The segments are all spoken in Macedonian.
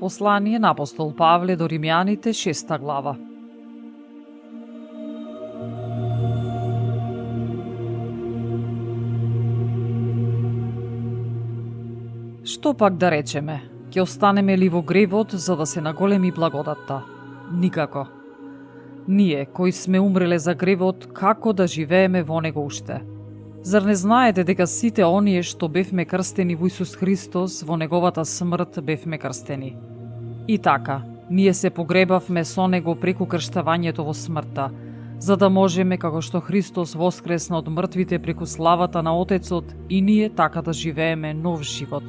Послание на апостол Павле до Римјаните, 6 глава. Што пак да речеме? Ќе останеме ли во гревот за да се наголеми благодатта? Никако. Ние, кои сме умреле за гревот, како да живееме во него уште? Зар не знаете дека сите оние што бевме крстени во Исус Христос, во неговата смрт бевме крстени? И така, ние се погребавме со него преку крштавањето во смртта, за да можеме, како што Христос воскресна од мртвите преку славата на Отецот, и ние така да живееме нов живот.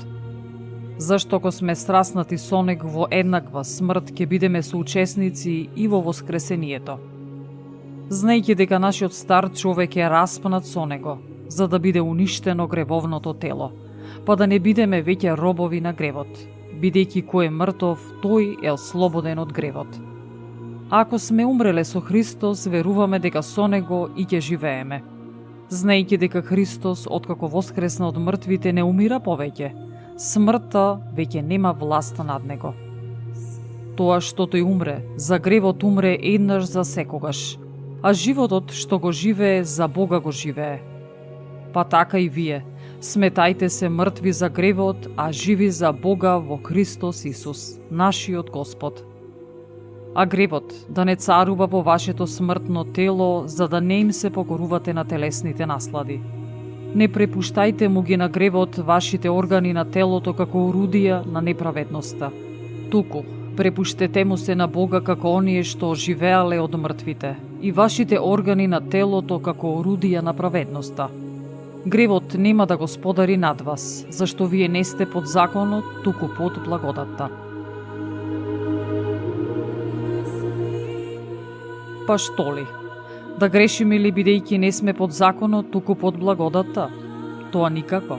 Зашто ако сме сраснати со него во еднаква смрт, ќе бидеме соучесници и во воскресението. Знаејќи дека нашиот стар човек е распнат со него, за да биде уништено гревовното тело, па да не бидеме веќе робови на гревот, бидејќи кој е мртов, тој е ослободен од гревот. Ако сме умреле со Христос, веруваме дека со него и ќе живееме. Знаејќи дека Христос, откако воскресна од мртвите, не умира повеќе, смртта веќе нема власт над него. Тоа што тој умре, за гревот умре еднаш за секогаш, а животот што го живее, за Бога го живее. Па така и вие, сметајте се мртви за гревот, а живи за Бога во Христос Исус, нашиот Господ. А гревот да не царува во вашето смртно тело, за да не им се покорувате на телесните наслади. Не препуштајте му ги на гревот вашите органи на телото како орудија на неправедноста. Туку, препуштете му се на Бога како оние што оживеале од мртвите, и вашите органи на телото како орудија на праведноста. Гревот нема да господари над вас, зашто вие не сте под законот, туку под благодатта. Па што ли? Да грешиме ли бидејќи не сме под законот, туку под благодатта? Тоа никако.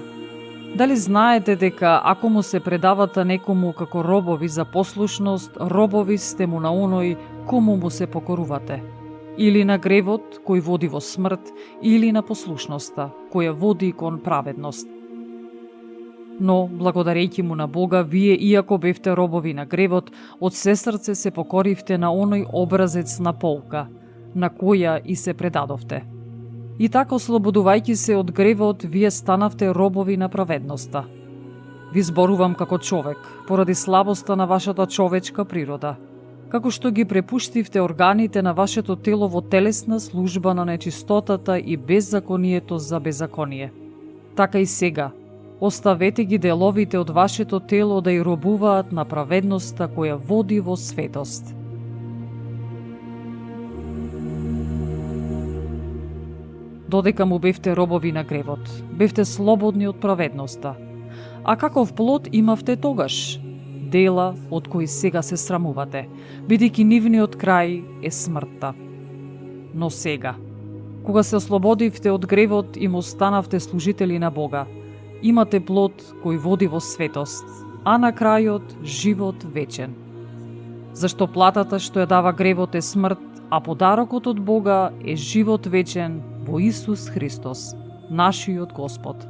Дали знаете дека ако му се предавате некому како робови за послушност, робови сте му на оној кому му се покорувате? Или на гревот кој води во смрт, или на послушноста која води кон праведност. Но, благодарејќи му на Бога, вие, иако бевте робови на гревот, од се срце се покоривте на оној образец на полка, на која и се предадовте. И така, ослободувајќи се од гревот, вие станавте робови на праведноста. Ви зборувам како човек, поради слабоста на вашата човечка природа, како што ги препуштивте органите на вашето тело во телесна служба на нечистотата и беззаконието за беззаконие. Така и сега, оставете ги деловите од вашето тело да и робуваат на праведноста која води во светост. Додека му бевте робови на гревот, бевте слободни од праведноста. А каков плод имавте тогаш? Дела од кои сега се срамувате, бидејќи нивниот крај е смртта. Но сега, кога се ослободивте од гревот и му станавте служители на Бога, имате плод кој води во светост, а на крајот живот вечен. Зашто платата што ја дава гревот е смрт, а подарокот од Бога е живот вечен во Исус Христос, нашиот Господ.